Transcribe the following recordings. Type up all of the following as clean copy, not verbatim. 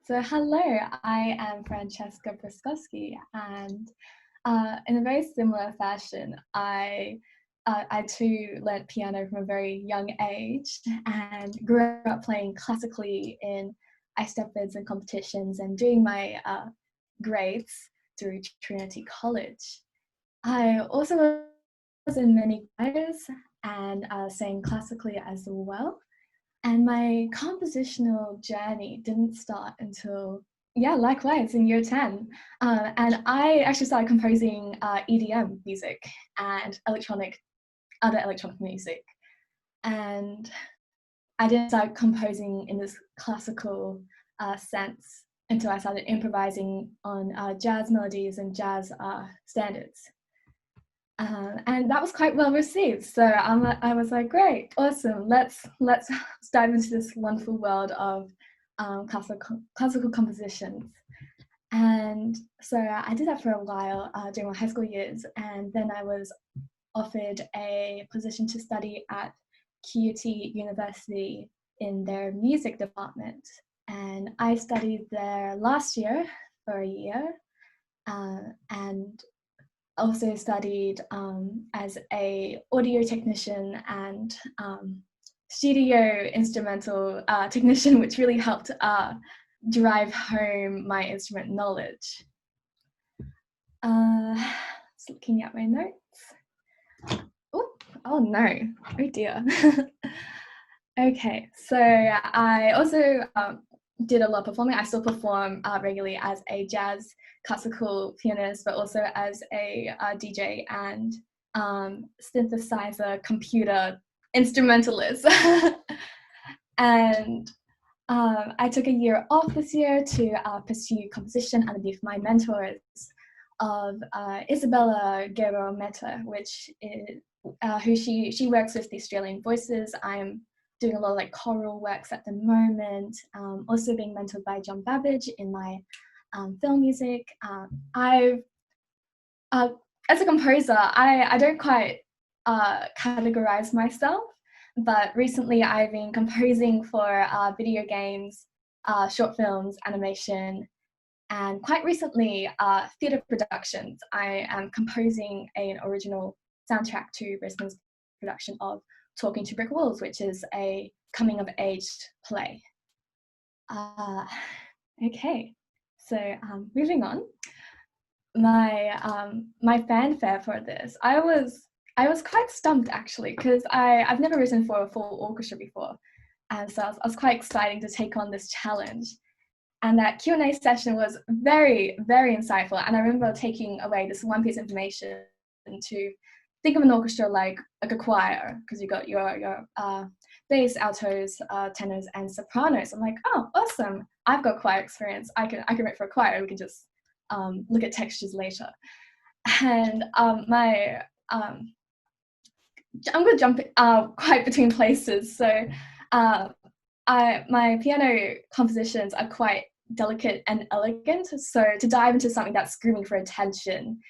So hello, I am Francesca Brzoskowski, and in a very similar fashion, I too learnt piano from a very young age and grew up playing classically in ice-step-bids and competitions and doing my grades through Trinity College. I also was in many choirs and sang classically as well. And my compositional journey didn't start until, yeah, likewise, in year 10. And I actually started composing EDM music and other electronic music. And I didn't start composing in this classical sense until I started improvising on jazz melodies and jazz standards. And that was quite well received. So I was like, great, awesome. Let's dive into this wonderful world of classical compositions. And so I did that for a while during my high school years, and then I was offered a position to study at QUT University in their music department. And I studied there last year for a year, and also studied as a audio technician and studio instrumental technician, which really helped drive home my instrument knowledge. Just looking at my notes. Oh no, oh dear. Okay, so I also did a lot of performing. I still perform regularly as a jazz classical pianist, but also as a DJ and synthesizer computer instrumentalist. And I took a year off this year to pursue composition underneath my mentors of Isabella Guerrero Meta, which is who she works with the Australian Voices. I'm doing a lot of like choral works at the moment, also being mentored by John Babbage in my film music. As a composer, I don't quite categorize myself, but recently I've been composing for video games, short films, animation, and quite recently theatre productions. I am composing an original soundtrack to Brisbane's production of Talking to Brick Walls, which is a coming of age play. Okay, so moving on. My fanfare for this, I was quite stumped actually, because I've never written for a full orchestra before, and so I was quite excited to take on this challenge. And that Q&A session was very, very insightful. And I remember taking away this one piece of information to think of an orchestra like a choir, because you got your bass, altos, tenors, and sopranos. I'm like, oh, awesome! I've got choir experience. I can write for a choir. We can just look at textures later. And I'm going to jump quite between places. So my piano compositions are quite delicate and elegant. So to dive into something that's screaming for attention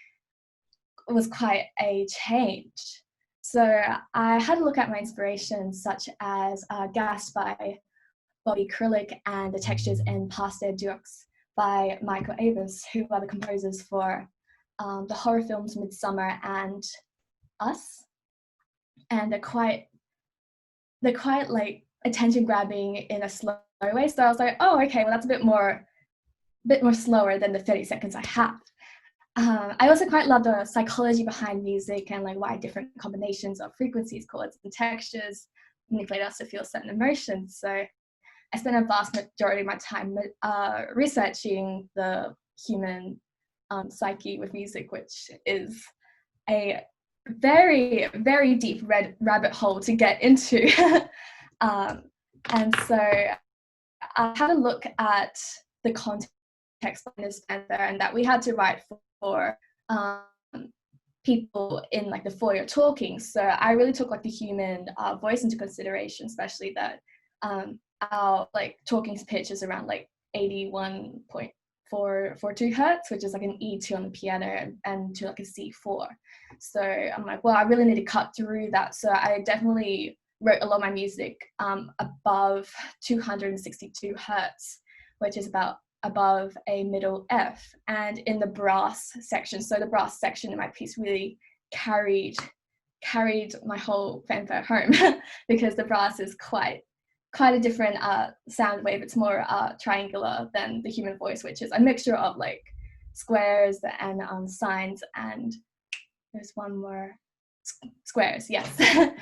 was quite a change. So I had a look at my inspirations, such as Gas by Bobby Krillick and the textures in Pasteur Deux by Michael Avis, who are the composers for the horror films Midsummer and Us. And they're quite like attention grabbing in a slow way. So I was like, oh, okay, well that's a bit more slower than the 30 seconds I have. I also quite love the psychology behind music and like why different combinations of frequencies, chords, and textures manipulate us to feel certain emotions. So I spent a vast majority of my time researching the human psyche with music, which is a very, very deep rabbit hole to get into. And so I had a look at the context behind this Fanfare, and that we had to write for people in like the foyer talking. So I really took like the human voice into consideration, especially that our like talking pitch is around like 81.442 hertz, which is like an E2 on the piano and to like a C4. So I'm like, well, I really need to cut through that. So I definitely wrote a lot of my music above 262 hertz, which is about above a middle F. And in the brass section, so the brass section in my piece really carried my whole fanfare home because the brass is quite a different sound wave. It's more triangular than the human voice, which is a mixture of like squares and signs, and there's one more, squares, yes. The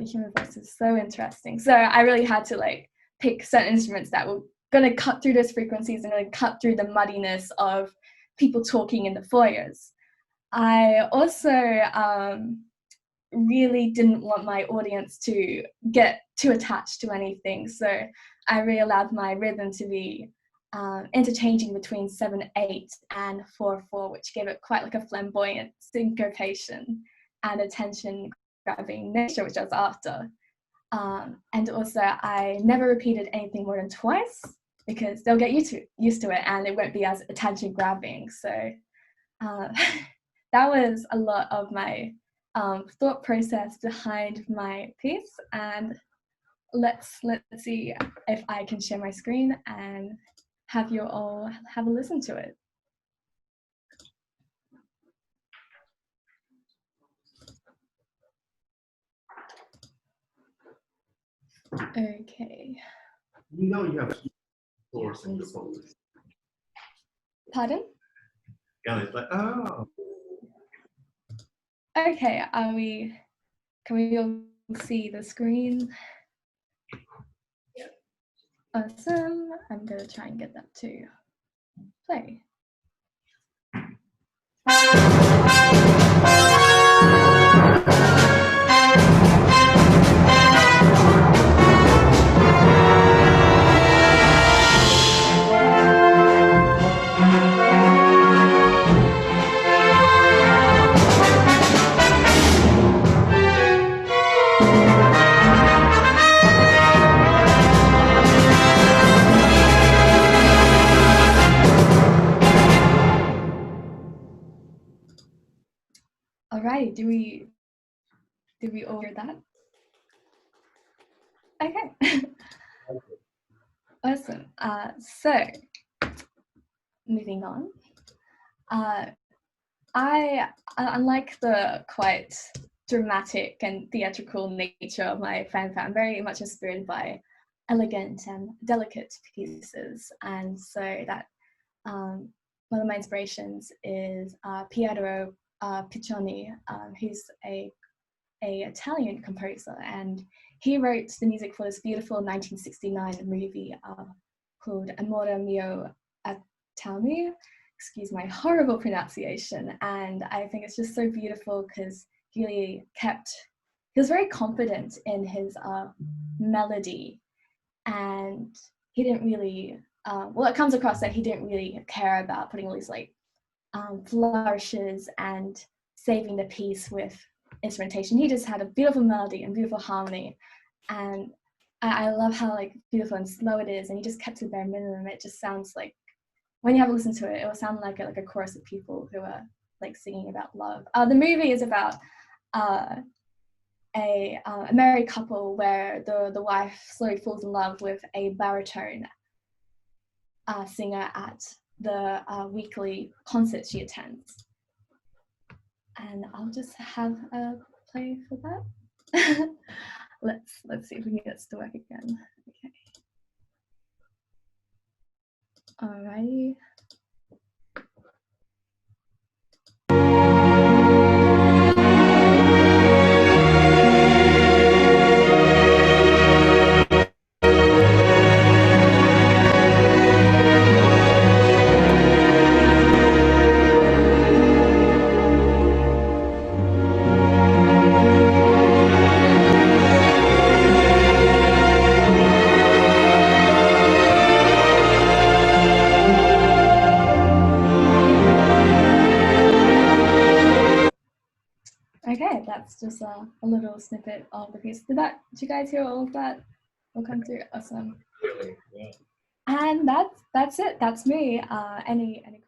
human voice is so interesting. So I really had to like pick certain instruments that were going to cut through those frequencies and like cut through the muddiness of people talking in the foyers. I also really didn't want my audience to get too attached to anything, so I really allowed my rhythm to be interchanging between 7/8 and 4/4, which gave it quite like a flamboyant syncopation and attention grabbing nature, which I was after. And also I never repeated anything more than twice because they'll get used to it and it won't be as attention grabbing. So that was a lot of my thought process behind my piece, and let's see if I can share my screen and have you all have a listen to it. Okay. You know you have source in your phone. Pardon? Yeah, it's like, oh. Okay, can we all see the screen? Awesome. I'm gonna try and get that to play. Alrighty, did we all hear that? Okay. Awesome. So moving on. I unlike the quite dramatic and theatrical nature of my fanfare, I'm very much inspired by elegant and delicate pieces, and so that one of my inspirations is Piero Piccioni, who's a Italian composer, and he wrote the music for this beautiful 1969 movie called Amore mio Atami. Excuse my horrible pronunciation, and I think it's just so beautiful because he was very confident in his melody, and he didn't really well, it comes across that he didn't really care about putting all these like flourishes and saving the piece with instrumentation. He just had a beautiful melody and beautiful harmony, and I love how like beautiful and slow it is, and he just kept it bare minimum. It just sounds like, when you have a listen to it, it will sound like a chorus of people who are like singing about love. The movie is about a married couple where the wife slowly falls in love with a baritone singer at the weekly concert she attends. And I'll just have a play for that. Let's see if we can get this to work again. Okay. Alrighty. Okay, that's just a little snippet of the piece. Did you guys hear all of that? Will come through. Awesome. Yeah. And that's it. That's me. Any questions?